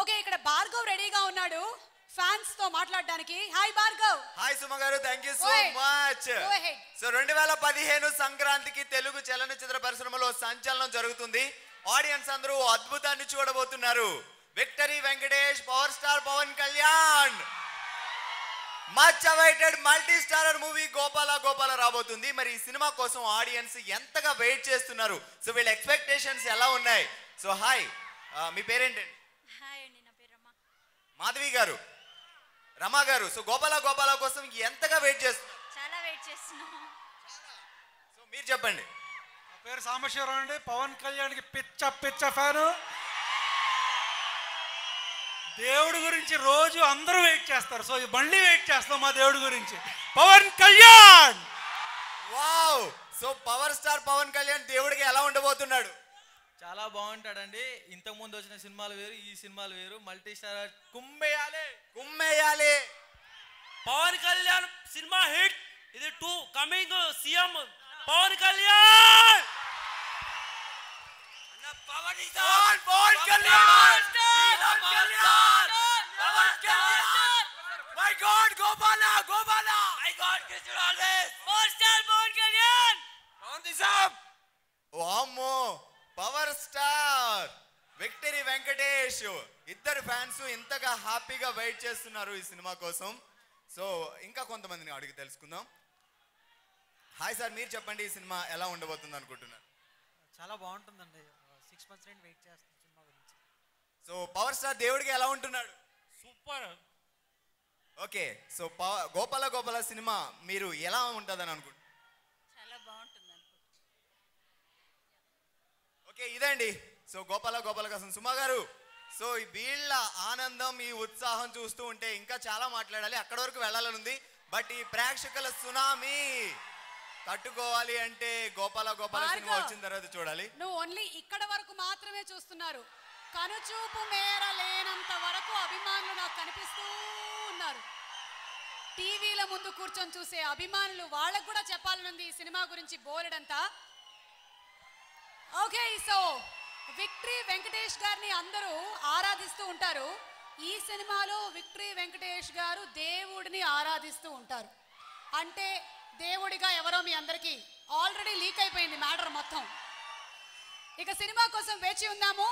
Okay, ఇక్కడ భార్గవ్ రెడీగా ఉన్నాడు ఫ్యాన్స్ తో మాట్లాడడానికి. హాయ్ భార్గవ్. హాయ్ సుమ గారు, థాంక్యూ సో మచ్. సో 2015 సంక్రాంతికి తెలుగు చలనచిత్ర పరిశ్రమలో సంచలనం జరుగుతుంది. ఆడియన్స్ అందరూ అద్భుతాన్ని చూడబోతున్నారు. Victory Venkatesh, power star Pawan Kalyan, much awaited multi starrer movie Gopala Gopala రాబోతుంది. మరి ఈ సినిమా కోసం ఆడియన్స్ ఎంతగా వెయిట్ చేస్తున్నారు? సో వీళ్ళ ఎక్స్పెక్టేషన్స్ ఎలా ఉన్నాయి? సో హాయ్, మీ పేరేంటండి? హాయ్ అండి, నా పేరు రమ. మాధవి గారు, రమా గారు, సో గోపాల గోపాల కోసం ఎంతగా వెయిట్ చేస్తున్నారు? చాలా వెయిట్ చేస్తున్నాము. సో మీరు చెప్పండి. నా పేరు సాంబశివరావు అండి. పవన్ కళ్యాణ్కి పిచ్చ ఫ్యాను. దేవుడి గురించి రోజు అందరూ వెయిట్ చేస్తారు. సో మళ్ళీ వెయిట్ చేస్తాం మా దేవుడి గురించి, Pawan Kalyan. Wow! So power star Pawan Kalyan దేవుడికి ఎలా ఉండబోతున్నాడు? చాలా బాగుంటాడండి. ఇంతకు ముందు వచ్చిన సినిమాలు వేరు, ఈ సినిమాలు వేరు. మల్టీ స్టార్ కుమ్మేయాలి. పవన్ కళ్యాణ్ సినిమా హిట్. ఇది 2 coming CM Pawan Kalyan. Pawan Kalyan! My god, Gopala Gopala! My god, కృష్ణుడు always. Power star Pawan Kalyan. Pawan దిశాబ్! వామ్మో, పవర్ స్టార్ విక్టరీ వెంకటేష్ ఇద్దరు ఫ్యాన్స్ ఇంతగా హ్యాపీగా వెయిట్ చేస్తున్నారు ఈ సినిమా కోసం. సో ఇంకా కొంతమందిని అడిగి తెలుసుకుందాం. హాయ్ సార్, మీరు చెప్పండి, ఈ సినిమా ఎలా ఉండబోతుంది అనుకుంటున్నారు? చాలా బాగుంటుందండి. 6 months నుండి వెయిట్ చేస్తాను సినిమా గురించి. సో పవర్ స్టార్ దేవుడికి ఎలా ఉంటున్నాడు? Super. Okay, so Gopala Gopala cinema మీరు ఎలా ఉంటుందని అనుకుంటున్నారు? చాలా బాగుంటుంది అనుకుంటున్నాను. ఓకే, ఇదండి సో గోపాల గోపాల కోసం సుమా గారు. సో వీళ్ళ ఆనందం, ఈ ఉత్సాహం చూస్తూ ఉంటే ఇంకా చాలా మాట్లాడాలి, అక్కడ వరకు వెళ్ళాలని ఉంది. బట్ ఈ ప్రేక్షకుల సునామీ తట్టుకోవాలి అంటే గోపాల గోపాల సినిమా వచ్చిన తర్వాత చూడాలి. నువ్వు ఓన్లీ ఇక్కడ వరకు మాత్రమే చూస్తున్నారు. కనుచూపు మేర లేనంత వరకు అభిమానులు నాకు కనిపిస్తూ ఉన్నారు. టీవీల ముందు కూర్చొని చూసే అభిమానులు, వాళ్ళకు కూడా చెప్పాలనుంది ఈ సినిమా గురించి బోలెడంతా. ఓకే, సో విక్టరీ వెంకటేష్ గారిని అందరూ ఆరాధిస్తూ ఉంటారు. ఈ సినిమాలో విక్టరీ వెంకటేష్ గారు దేవుడిని ఆరాధిస్తూ ఉంటారు. అంటే దేవుడిగా ఎవరో మీ అందరికీ ఆల్రెడీ లీక్ అయిపోయింది మ్యాటర్ మొత్తం. ఇక సినిమా కోసం వేచి ఉందాము.